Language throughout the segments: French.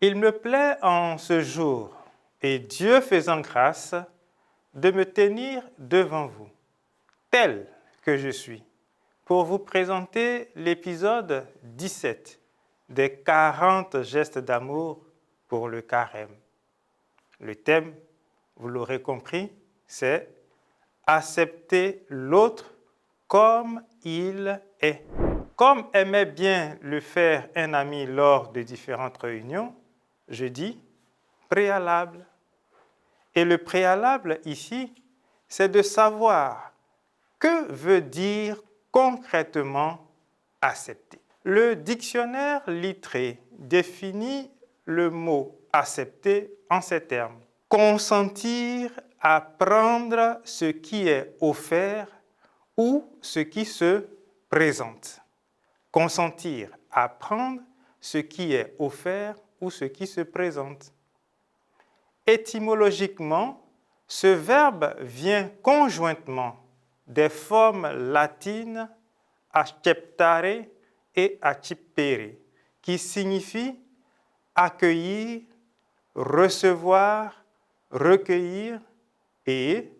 Il me plaît en ce jour, et Dieu faisant grâce, de me tenir devant vous, tel que je suis, pour vous présenter l'épisode 17 des 40 gestes d'amour pour le carême. Le thème, vous l'aurez compris, c'est accepter l'autre comme il est. Comme aimait bien le faire un ami lors de différentes réunions, je dis préalable. Et le préalable ici, c'est de savoir que veut dire concrètement accepter. Le dictionnaire Littré définit le mot accepter en ces termes. Consentir à prendre ce qui est offert ou ce qui se présente. Consentir à prendre ce qui est offert ou ce qui se présente. Étymologiquement, ce verbe vient conjointement des formes latines acceptare et accepere, qui signifient accueillir, recevoir, recueillir et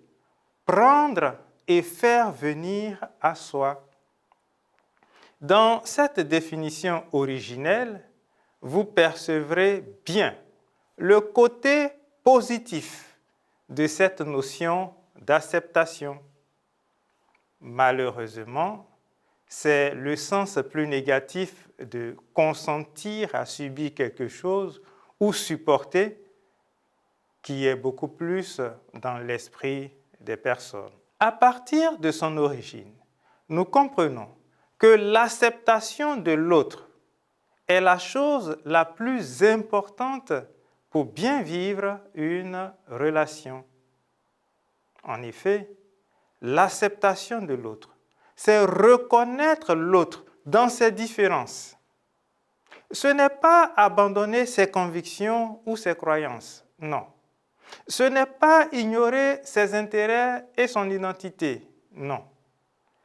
prendre et faire venir à soi. Dans cette définition originelle, vous percevrez bien le côté positif de cette notion d'acceptation. Malheureusement, c'est le sens plus négatif de consentir à subir quelque chose ou supporter qui est beaucoup plus dans l'esprit des personnes. À partir de son origine, nous comprenons que l'acceptation de l'autre est la chose la plus importante pour bien vivre une relation. En effet, l'acceptation de l'autre, c'est reconnaître l'autre dans ses différences. Ce n'est pas abandonner ses convictions ou ses croyances, non. Ce n'est pas ignorer ses intérêts et son identité, non.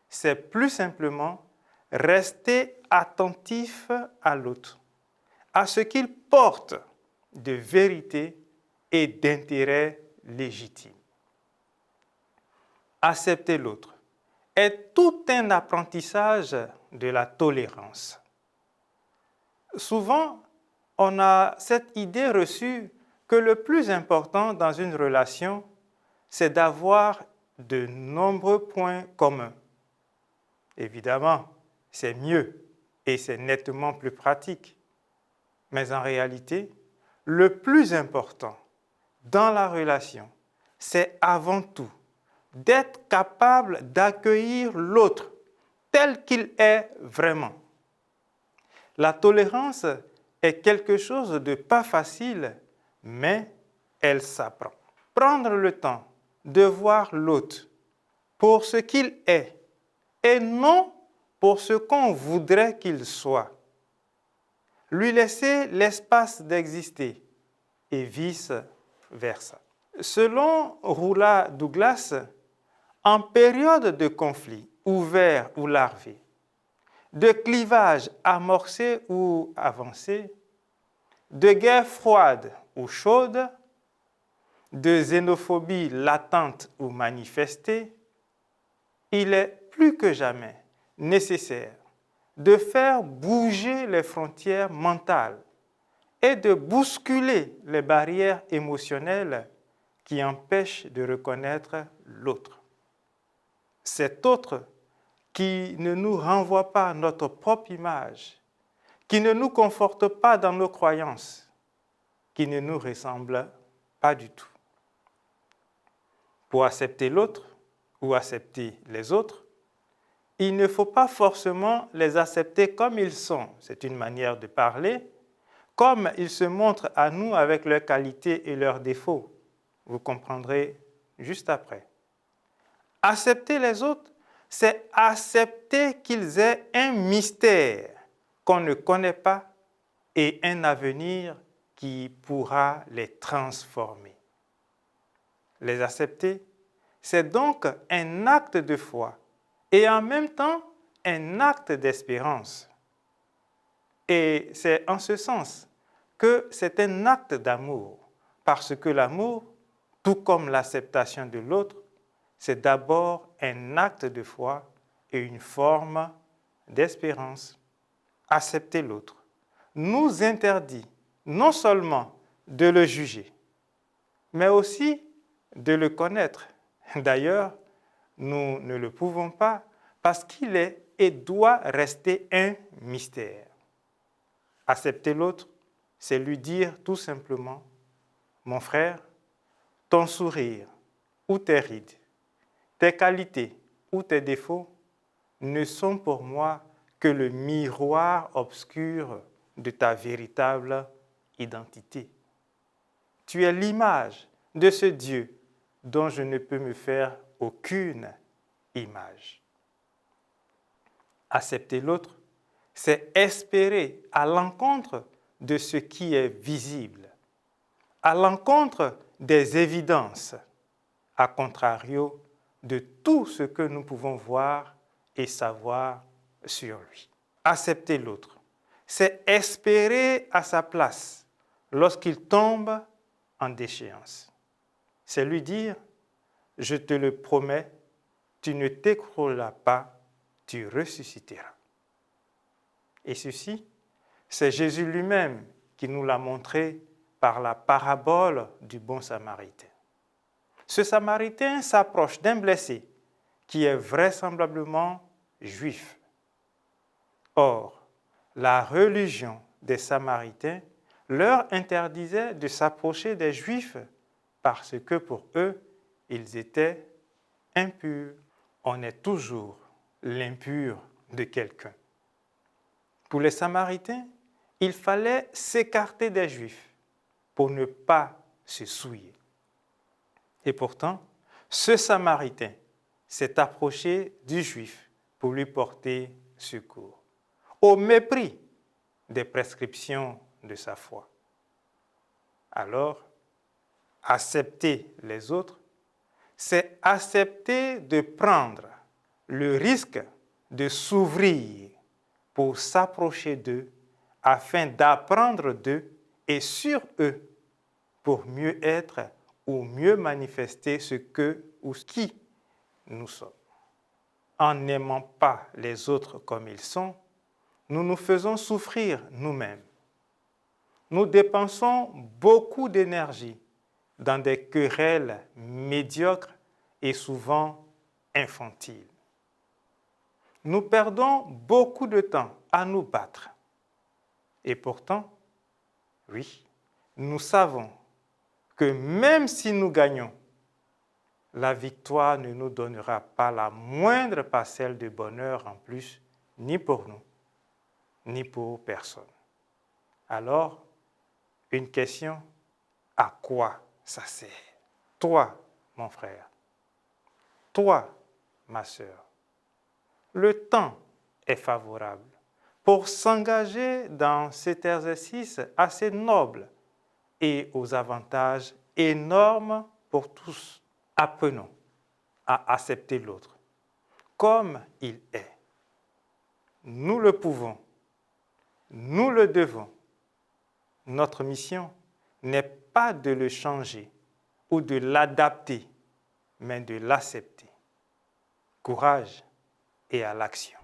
C'est plus simplement rester attentif à l'autre, à ce qu'il porte de vérité et d'intérêt légitime. Accepter l'autre est tout un apprentissage de la tolérance. Souvent, on a cette idée reçue que le plus important dans une relation, c'est d'avoir de nombreux points communs. Évidemment, c'est mieux et c'est nettement plus pratique. Mais en réalité, le plus important dans la relation, c'est avant tout d'être capable d'accueillir l'autre tel qu'il est vraiment. La tolérance est quelque chose de pas facile, mais elle s'apprend. Prendre le temps de voir l'autre pour ce qu'il est et non pour ce qu'on voudrait qu'il soit. Lui laisser l'espace d'exister et vice-versa. Selon Roula Douglas, en période de conflit ouvert ou larvé, de clivage amorcé ou avancé, de guerre froide ou chaude, de xénophobie latente ou manifestée, il est plus que jamais nécessaire de faire bouger les frontières mentales et de bousculer les barrières émotionnelles qui empêchent de reconnaître l'autre. Cet autre qui ne nous renvoie pas à notre propre image, qui ne nous conforte pas dans nos croyances, qui ne nous ressemble pas du tout. Pour accepter l'autre ou accepter les autres, il ne faut pas forcément les accepter comme ils sont, c'est une manière de parler, comme ils se montrent à nous avec leurs qualités et leurs défauts. Vous comprendrez juste après. Accepter les autres, c'est accepter qu'ils aient un mystère qu'on ne connaît pas et un avenir qui pourra les transformer. Les accepter, c'est donc un acte de foi et en même temps un acte d'espérance. Et c'est en ce sens que c'est un acte d'amour, parce que l'amour, tout comme l'acceptation de l'autre, c'est d'abord un acte de foi et une forme d'espérance. Accepter l'autre nous interdit non seulement de le juger, mais aussi de le connaître. D'ailleurs, nous ne le pouvons pas parce qu'il est et doit rester un mystère. Accepter l'autre, c'est lui dire tout simplement, mon frère, ton sourire ou tes rides, tes qualités ou tes défauts ne sont pour moi que le miroir obscur de ta véritable identité. Tu es l'image de ce Dieu dont je ne peux me faire aucune image. Accepter l'autre, c'est espérer à l'encontre de ce qui est visible, à l'encontre des évidences, à contrario de tout ce que nous pouvons voir et savoir sur lui. Accepter l'autre, c'est espérer à sa place lorsqu'il tombe en déchéance. C'est lui dire, je te le promets, tu ne t'écrouleras pas, tu ressusciteras. Et ceci, c'est Jésus lui-même qui nous l'a montré par la parabole du bon Samaritain. Ce Samaritain s'approche d'un blessé qui est vraisemblablement juif. Or, la religion des Samaritains leur interdisait de s'approcher des Juifs parce que pour eux, ils étaient impurs. On est toujours l'impur de quelqu'un. Pour les Samaritains, il fallait s'écarter des Juifs pour ne pas se souiller. Et pourtant, ce Samaritain s'est approché du Juif pour lui porter secours, au mépris des prescriptions de sa foi. Alors, accepter les autres, c'est accepter de prendre le risque de s'ouvrir pour s'approcher d'eux afin d'apprendre d'eux et sur eux pour mieux être ou mieux manifester ce que ou ce qui nous sommes. En n'aimant pas les autres comme ils sont, nous nous faisons souffrir nous-mêmes. Nous dépensons beaucoup d'énergie dans des querelles médiocres et souvent infantiles. Nous perdons beaucoup de temps à nous battre. Et pourtant, oui, nous savons que même si nous gagnons, la victoire ne nous donnera pas la moindre parcelle de bonheur en plus, ni pour nous, ni pour personne. Alors, une question, à quoi ça sert? Toi, mon frère, toi, ma sœur, le temps est favorable pour s'engager dans cet exercice assez noble et aux avantages énormes pour tous. Apprenons à accepter l'autre comme il est. Nous le pouvons, nous le devons. Notre mission n'est pas de le changer ou de l'adapter, mais de l'accepter. Courage et à l'action.